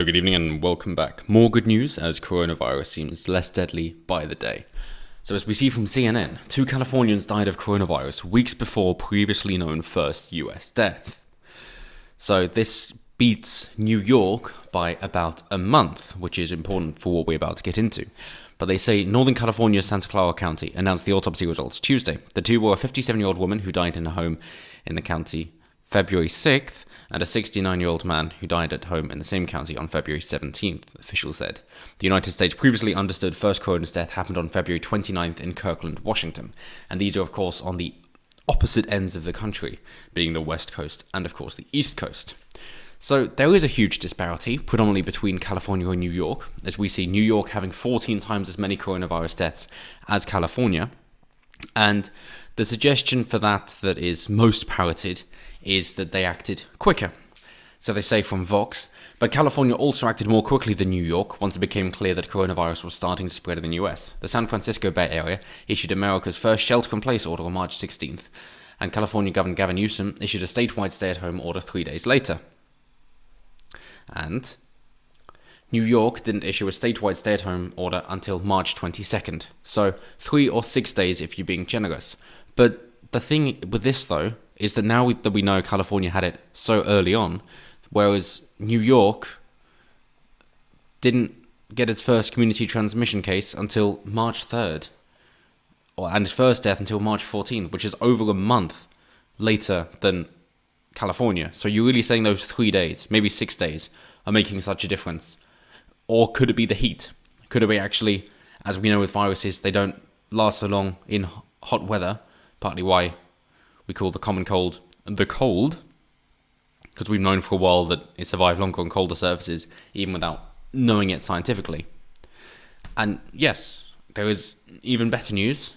Good evening and welcome back. More good news as coronavirus seems less deadly by the day. So as we see from CNN, 2 Californians died of coronavirus weeks before previously known first US death. So this beats New York by about a month, which is important for what we're about to get into. But they say Northern California's Santa Clara County announced the autopsy results Tuesday. The two were a 57-year-old woman who died in a home in the county February 6th, and a 69-year-old man who died at home in the same county on February 17th, officials said. The United States previously understood first coroner's death happened on February 29th in Kirkland, Washington. And these are, of course, on the opposite ends of the country, being the West Coast and, of course, the East Coast. So there is a huge disparity, predominantly between California and New York, as we see New York having 14 times as many coronavirus deaths as California. And the suggestion for that is most parroted is that they acted quicker. So they say from Vox, but California also acted more quickly than New York once it became clear that coronavirus was starting to spread in the US. The San Francisco Bay Area issued America's first shelter-in-place order on March 16th, and California Governor Gavin Newsom issued a statewide stay-at-home order 3 days later. And New York didn't issue a statewide stay-at-home order until March 22nd, so 3 or 6 days if you're being generous. But the thing with this, though, is that now that we know California had it so early on, whereas New York didn't get its first community transmission case until March 3rd, and its first death until March 14th, which is over a month later than California. So you're really saying those 3 days, maybe 6 days, are making such a difference? Or could it be the heat? Could it be actually, as we know with viruses, they don't last so long in hot weather, partly why we call the common cold the cold, because we've known for a while that it survived longer on colder surfaces, even without knowing it scientifically. And yes, there is even better news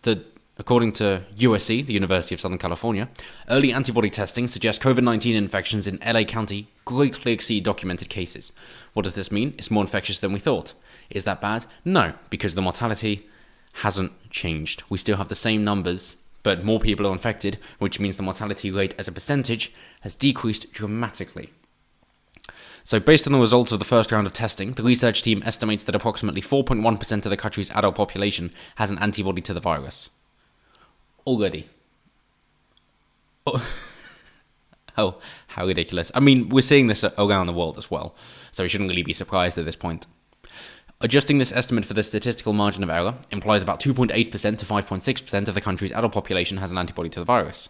that according to USC, the University of Southern California, early antibody testing suggests COVID-19 infections in LA County greatly exceed documented cases. What does this mean? It's more infectious than we thought. Is that bad? No, because the mortality hasn't changed. We still have the same numbers, but more people are infected, which means the mortality rate as a percentage has decreased dramatically. So based on the results of the first round of testing, the research team estimates that approximately 4.1% of the country's adult population has an antibody to the virus. Already. Oh, how ridiculous. I mean, we're seeing this around the world as well, so we shouldn't really be surprised at this point. Adjusting this estimate for the statistical margin of error implies about 2.8% to 5.6% of the country's adult population has an antibody to the virus,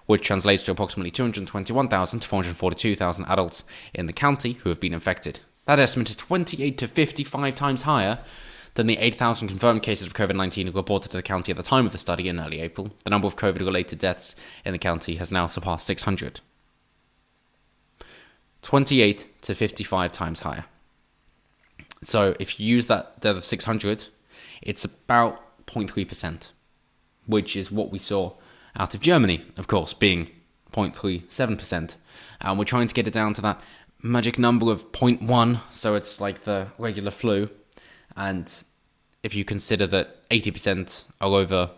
which translates to approximately 221,000 to 442,000 adults in the county who have been infected. That estimate is 28 to 55 times higher than the 8,000 confirmed cases of COVID-19 reported to the county at the time of the study in early April. The number of COVID-related deaths in the county has now surpassed 600. 28 to 55 times higher. So if you use that death of 600, it's about 0.3%, which is what we saw out of Germany, of course, being 0.37%. And we're trying to get it down to that magic number of 0.1, so it's like the regular flu. And if you consider that 80% are over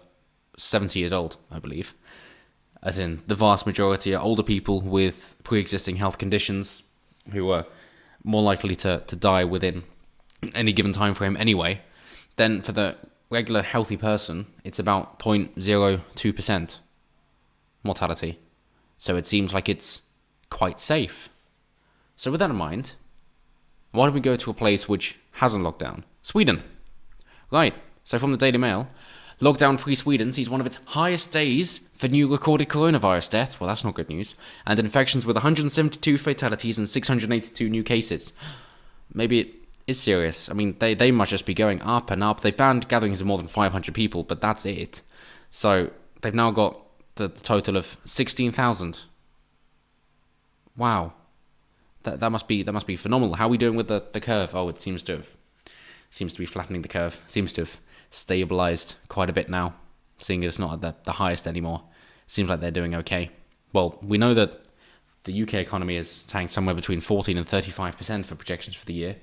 70 years old, I believe, as in the vast majority are older people with pre-existing health conditions who are more likely to die within any given time frame anyway, then for the regular healthy person, it's about 0.02% mortality. So it seems like it's quite safe. So with that in mind, why don't we go to a place which hasn't locked down? Sweden. Right, so from the Daily Mail, lockdown-free Sweden sees one of its highest days for new recorded coronavirus deaths. Well, that's not good news. And infections with 172 fatalities and 682 new cases. Maybe it is serious. I mean, they must just be going up and up. They've banned gatherings of more than 500 people, but that's it. So they've now got the total of 16,000. Wow. That must be phenomenal. How are we doing with the curve? Oh, it seems to be flattening the curve. Seems to have stabilized quite a bit now, seeing as it's not at the highest anymore. Seems like they're doing okay. Well, we know that the UK economy is tanked somewhere between 14 and 35% for projections for the year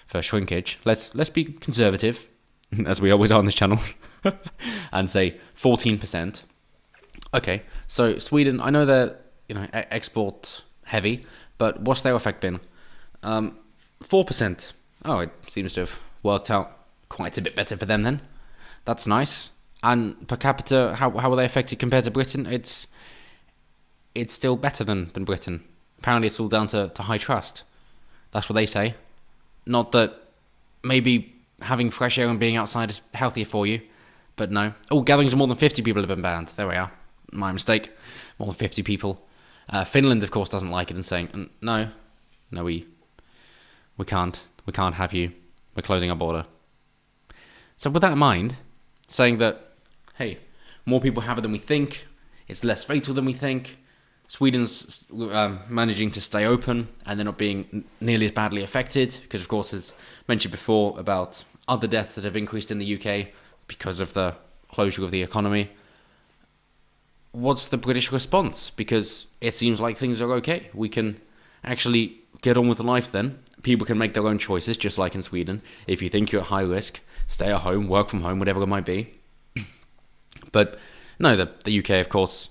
for shrinkage. Let's be conservative, as we always are on this channel, and say 14%. Okay, so Sweden, I know they're export heavy, but what's their effect been? 4%. Oh, it seems to have worked out quite a bit better for them then. That's nice. And per capita, how are they affected compared to Britain? It's still better than Britain. Apparently it's all down to high trust. That's what they say. Not that maybe having fresh air and being outside is healthier for you, but no. Oh, gatherings of more than 50 people have been banned. There we are. My mistake. More than 50 people. Finland, of course, doesn't like it and saying, no, we can't have you. We're closing our border. So with that in mind, saying that, hey, more people have it than we think, it's less fatal than we think, Sweden's managing to stay open and they're not being nearly as badly affected, because of course, as mentioned before, about other deaths that have increased in the UK because of the closure of the economy. What's the British response? Because it seems like things are okay. We can actually get on with life then. People can make their own choices, just like in Sweden. If you think you're at high risk, stay at home, work from home, whatever it might be. But no, the UK, of course,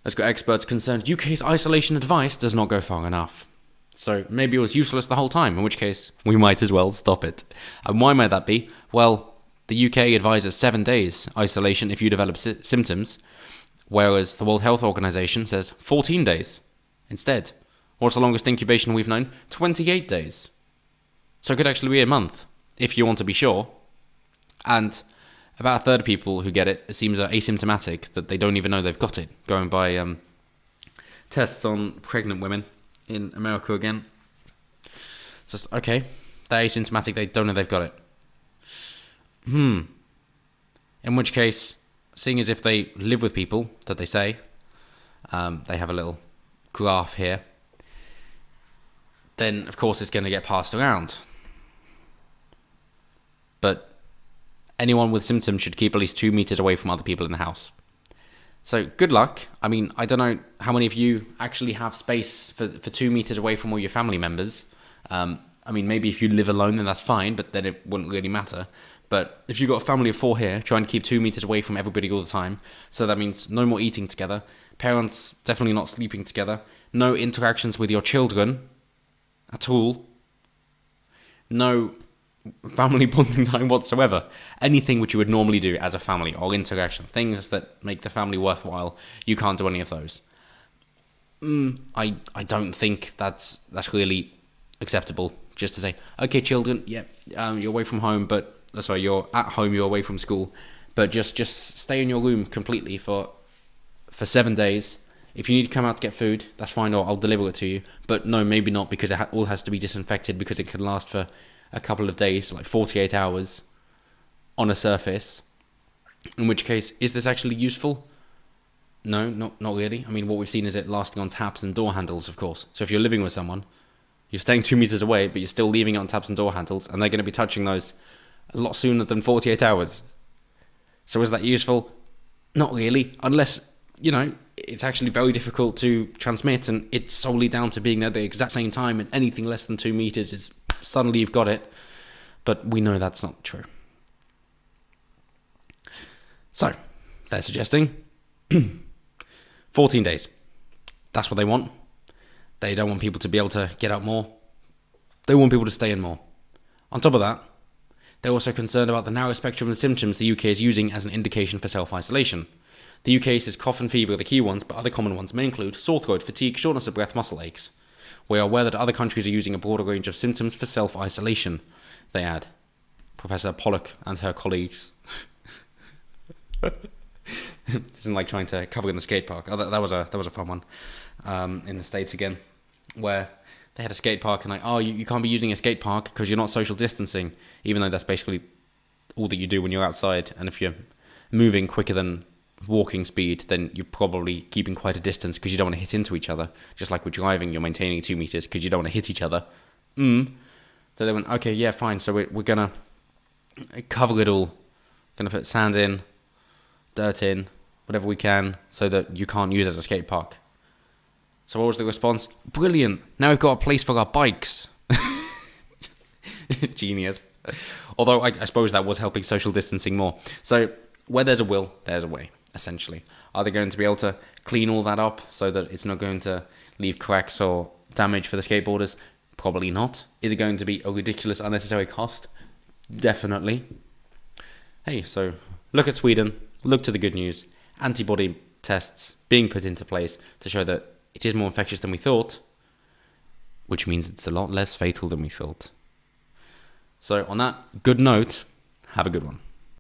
has got experts concerned UK's isolation advice does not go far enough. So maybe it was useless the whole time, in which case we might as well stop it. And why might that be? Well, the UK advises 7 days isolation if you develop symptoms, whereas the World Health Organization says 14 days instead. What's the longest incubation we've known? 28 days. So it could actually be a month, if you want to be sure. And about a third of people who get it, it seems are asymptomatic, that they don't even know they've got it, going by tests on pregnant women in America again. So, okay, they're asymptomatic, they don't know they've got it. In which case, seeing as if they live with people that they say, they have a little graph here, then of course it's going to get passed around. But anyone with symptoms should keep at least 2 meters away from other people in the house. So good luck. I mean, I don't know how many of you actually have space for 2 meters away from all your family members. I mean, maybe if you live alone, then that's fine, but then it wouldn't really matter. But if you've got a family of 4 here, try and keep 2 meters away from everybody all the time. So that means no more eating together. Parents definitely not sleeping together. No interactions with your children at all. No family bonding time whatsoever. Anything which you would normally do as a family, or interaction, things that make the family worthwhile, you can't do any of those. I don't think that's really acceptable. Just to say, okay, children, you're away from home, but you're at home, you're away from school, but just stay in your room completely for 7 days. If you need to come out to get food, that's fine, or I'll deliver it to you. But no, maybe not, because it all has to be disinfected, because it can last for a couple of days, like 48 hours on a surface. In which case, is this actually useful? No, not really. I mean, what we've seen is it lasting on taps and door handles, of course. So if you're living with someone, you're staying 2 meters away, but you're still leaving it on taps and door handles, and they're going to be touching those a lot sooner than 48 hours. So is that useful? Not really, unless, it's actually very difficult to transmit, and it's solely down to being there at the exact same time, and anything less than 2 meters is suddenly you've got it. But we know that's not true. So, they're suggesting 14 days. That's what they want. They don't want people to be able to get out more. They want people to stay in more. On top of that, they're also concerned about the narrow spectrum of symptoms the UK is using as an indication for self-isolation. The UK says cough and fever are the key ones, but other common ones may include sore throat, fatigue, shortness of breath, muscle aches. We are aware that other countries are using a broader range of symptoms for self-isolation, they add. Professor Pollock and her colleagues. This isn't like trying to cover in the skate park. Oh, that was a fun one. In the States again, where they had a skate park and you can't be using a skate park because you're not social distancing, even though that's basically all that you do when you're outside. And if you're moving quicker than walking speed, then you're probably keeping quite a distance because you don't want to hit into each other. Just like with driving, you're maintaining 2 meters because you don't want to hit each other. So they went, okay, yeah, fine. So we're gonna cover it all. Gonna put sand in, dirt in, whatever we can, so that you can't use it as a skate park. So what was the response? Brilliant. Now we've got a place for our bikes. Genius. Although I suppose that was helping social distancing more. So where there's a will, there's a way, essentially. Are they going to be able to clean all that up so that it's not going to leave cracks or damage for the skateboarders? Probably not. Is it going to be a ridiculous, unnecessary cost? Definitely. Hey, so look at Sweden, look to the good news. Antibody tests being put into place to show that it is more infectious than we thought, which means it's a lot less fatal than we thought. So on that good note, have a good one.